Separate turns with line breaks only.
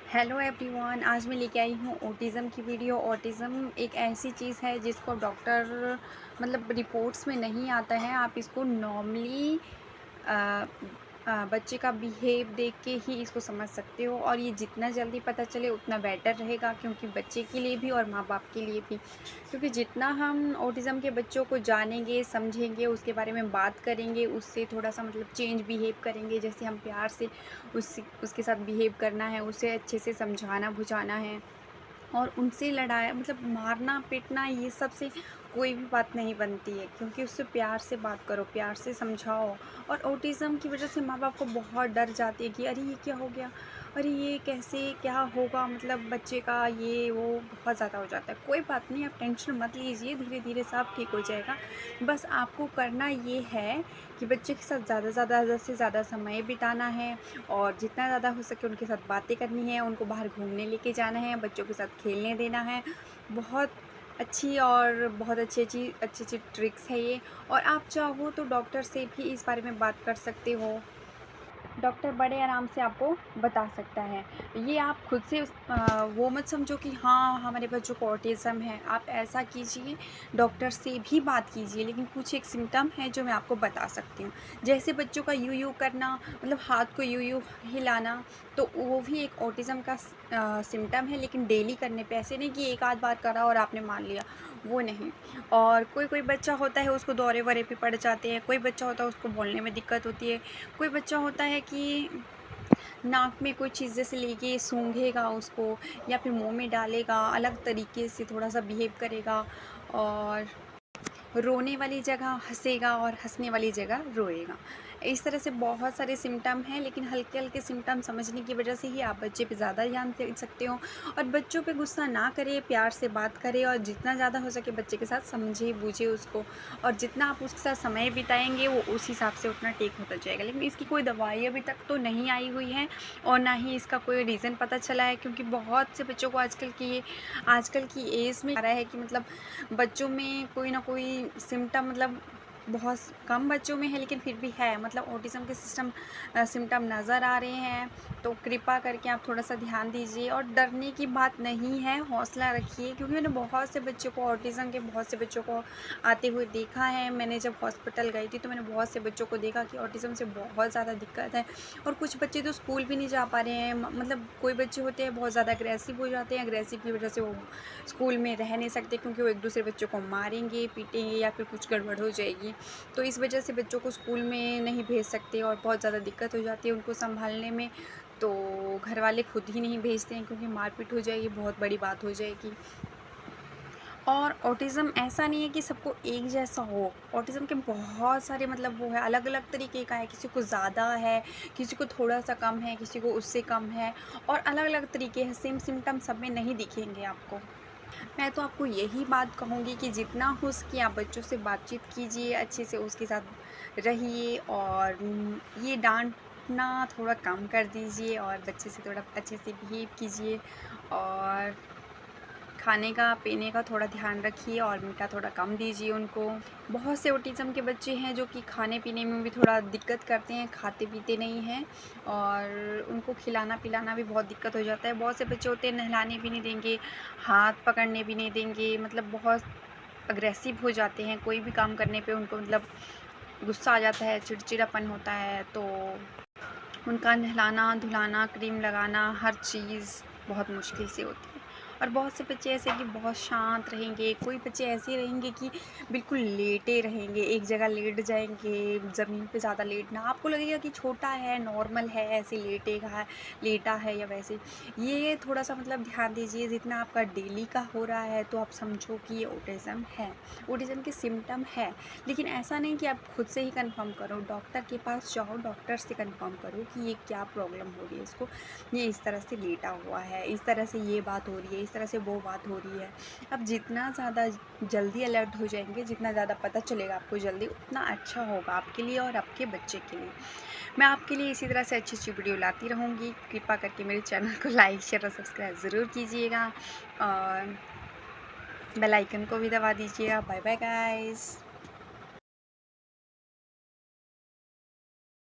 Hello everyone, आज मैं लेके आई हूँ ऑटिज़म की वीडियो। ऑटिज़म एक ऐसी चीज़ है जिसको डॉक्टर मतलब रिपोर्ट्स में नहीं आता है। आप इसको नॉर्मली बच्चे का बिहेव देख के ही इसको समझ सकते हो, और ये जितना जल्दी पता चले उतना बेटर रहेगा, क्योंकि बच्चे के लिए भी और माँ बाप के लिए भी। क्योंकि जितना हम ऑटिज़म के बच्चों को जानेंगे, समझेंगे, उसके बारे में बात करेंगे, उससे थोड़ा सा मतलब चेंज बिहेव करेंगे, जैसे हम प्यार से उसके साथ बिहेव करना है, उसे अच्छे से समझाना बुझाना है, और उनसे लड़ाई मतलब मारना पीटना ये सब से कोई भी बात नहीं बनती है, क्योंकि उससे प्यार से बात करो, प्यार से समझाओ। और ऑटिज़म की वजह से माँ बाप को बहुत डर जाती है कि अरे ये क्या हो गया, अरे ये कैसे क्या होगा, मतलब बच्चे का ये वो बहुत ज़्यादा हो जाता है। कोई बात नहीं, आप टेंशन मत लीजिए, धीरे धीरे सब ठीक हो जाएगा। बस आपको करना ये है कि बच्चे के साथ ज़्यादा से ज़्यादा समय बिताना है, और जितना ज़्यादा हो सके उनके साथ बातें करनी है, उनको बाहर घूमने लेके जाना है, बच्चों के साथ खेलने देना है। बहुत अच्छी और बहुत अच्छी ट्रिक्स है ये। और आप चाहो तो डॉक्टर से भी इस बारे में बात कर सकते हो। डॉक्टर बड़े आराम से आपको बता सकता है। ये आप खुद से वो मत समझो कि हाँ, हमारे बच्चों को ऑटिज़म है। आप ऐसा कीजिए, डॉक्टर से भी बात कीजिए, लेकिन कुछ एक सिम्पटम है जो मैं आपको बता सकती हूँ। जैसे बच्चों का यूँ-यूँ करना, मतलब हाथ को यूँ-यूँ हिलाना, तो वो भी एक ऑटिज़म का सिम्पटम है, लेकिन डेली करने पे, ऐसे नहीं कि एक आध बार करा और आपने मान लिया, वो नहीं। और कोई-कोई बच्चा होता है उसको दौरे-वौरे पे पड़ जाते हैं, कोई बच्चा होता है उसको बोलने में दिक्कत होती है, कोई बच्चा होता है कि नाक में कोई चीज़ जैसे लेके सूंघेगा उसको, या फिर मुँह में डालेगा, अलग तरीके से थोड़ा-सा बिहेव करेगा, और रोने वाली जगह हँसेगा और हँसने वाली जगह रोएगा। इस तरह से बहुत सारे सिम्पटम हैं, लेकिन हल्के-हल्के सिम्पटम समझने की वजह से ही आप बच्चे पे ज़्यादा ध्यान दे सकते हो। और बच्चों पे गुस्सा ना करें, प्यार से बात करें, और जितना ज़्यादा हो सके बच्चे के साथ समझे-बूझे उसको, और जितना आप उसके साथ समय बिताएँगे वो उस हिसाब से उतना ठीक होता जाएगा। लेकिन इसकी कोई दवाई अभी तक तो नहीं आई हुई है, और ना ही इसका कोई रीज़न पता चला है, क्योंकि बहुत से बच्चों को आजकल की एज में आ रहा है कि मतलब बच्चों में कोई ना कोई सिम्पटम, मतलब बहुत कम बच्चों में है लेकिन फिर भी है, मतलब ऑटिज़म के सिम्पटम नज़र आ रहे हैं। तो कृपा करके आप थोड़ा-सा ध्यान दीजिए, और डरने की बात नहीं है, हौसला रखिए, क्योंकि मैंने बहुत से बच्चों को, ऑटिज़म के बहुत से बच्चों को आते हुए देखा है। मैंने जब हॉस्पिटल गई थी तो मैंने बहुत से बच्चों को देखा कि ऑटिज़म से बहुत ज़्यादा दिक्कत है, और कुछ बच्चे तो स्कूल भी नहीं जा पा रहे हैं। मतलब कोई बच्चे होते हैं बहुत ज़्यादा अग्रेसिव हो जाते हैं, अग्रेसिव की वजह से वो स्कूल में रह नहीं सकते, क्योंकि वो एक दूसरे बच्चों को मारेंगे, पीटेंगे, या फिर कुछ गड़बड़ हो जाएगी। तो इस वजह से बच्चों को स्कूल में नहीं भेज सकते, और बहुत ज़्यादा दिक्कत हो जाती है उनको सँभालने में। तो घर वाले खुद ही नहीं भेजते हैं, क्योंकि मारपीट हो जाएगी, बहुत बड़ी बात हो जाएगी। और ऑटिज़म ऐसा नहीं है कि सबको एक जैसा हो। ऑटिज़म के बहुत सारे मतलब वो है, अलग-अलग तरीके का है, किसी को ज़्यादा है, किसी को थोड़ा-सा कम है, किसी को उससे कम है, और अलग-अलग तरीके हैं, सेम सिम्पटम सब में नहीं दिखेंगे आपको। मैं तो आपको यही बात कहूँगी कि जितना हो सके आप बच्चों से बातचीत कीजिए, अच्छे से उसके साथ रहिए, और ये डाँटना थोड़ा कम कर दीजिए, और बच्चे से थोड़ा अच्छे से बिहेव कीजिए, और खाने का, पीने का थोड़ा ध्यान रखिए, और मीठा थोड़ा कम दीजिए उनको। बहुत से ऑटिज़म के बच्चे हैं जो कि खाने-पीने में भी थोड़ा दिक्कत करते हैं, खाते-पीते नहीं हैं, और उनको खिलाना-पिलाना भी बहुत दिक्कत हो जाता है। बहुत से बच्चे होते हैं नहलाने भी नहीं देंगे, हाथ पकड़ने भी नहीं देंगे, मतलब बहुत अग्रेसिव हो जाते हैं, कोई भी काम करने पे उनको मतलब गुस्सा आ जाता है, चिड़चिड़ापन होता है, तो उनका नहलाना-धुलाना, क्रीम लगाना, हर चीज़ बहुत मुश्किल से होती है। और बहुत से बच्चे ऐसे कि बहुत शांत रहेंगे, कोई बच्चे ऐसे रहेंगे कि बिल्कुल लेटे रहेंगे, एक जगह लेट जाएँगे, ज़मीन पे ज़्यादा लेटना, आपको लगेगा कि छोटा है, नॉर्मल है, ऐसे लेटा है या वैसे। ये थोड़ा-सा मतलब ध्यान दीजिए, जितना आपका डेली का हो रहा है, तो आप समझो कि ये ऑटिज़म है, ऑटिज़म के सिम्पटम है। लेकिन ऐसा नहीं कि आप खुद से ही कन्फर्म करो, डॉक्टर के पास जाओ, डॉक्टर से कन्फर्म करो कि ये क्या प्रॉब्लम हो रही है इसको, ये इस तरह से लेटा हुआ है, इस तरह से ये बात हो रही है, इस तरह से वो बात हो रही है। अब जितना ज़्यादा जल्दी अलर्ट हो जाएंगे, जितना ज़्यादा पता चलेगा आपको जल्दी, उतना अच्छा होगा आपके लिए और आपके बच्चे के लिए। मैं आपके लिए इसी तरह से अच्छी वीडियो लाती रहूँगी। कृपा करके मेरे चैनल को लाइक, शेयर और सब्सक्राइब ज़रूर कीजिएगा, और बेल आइकन को भी दबा दीजिएगा। Bye bye guys.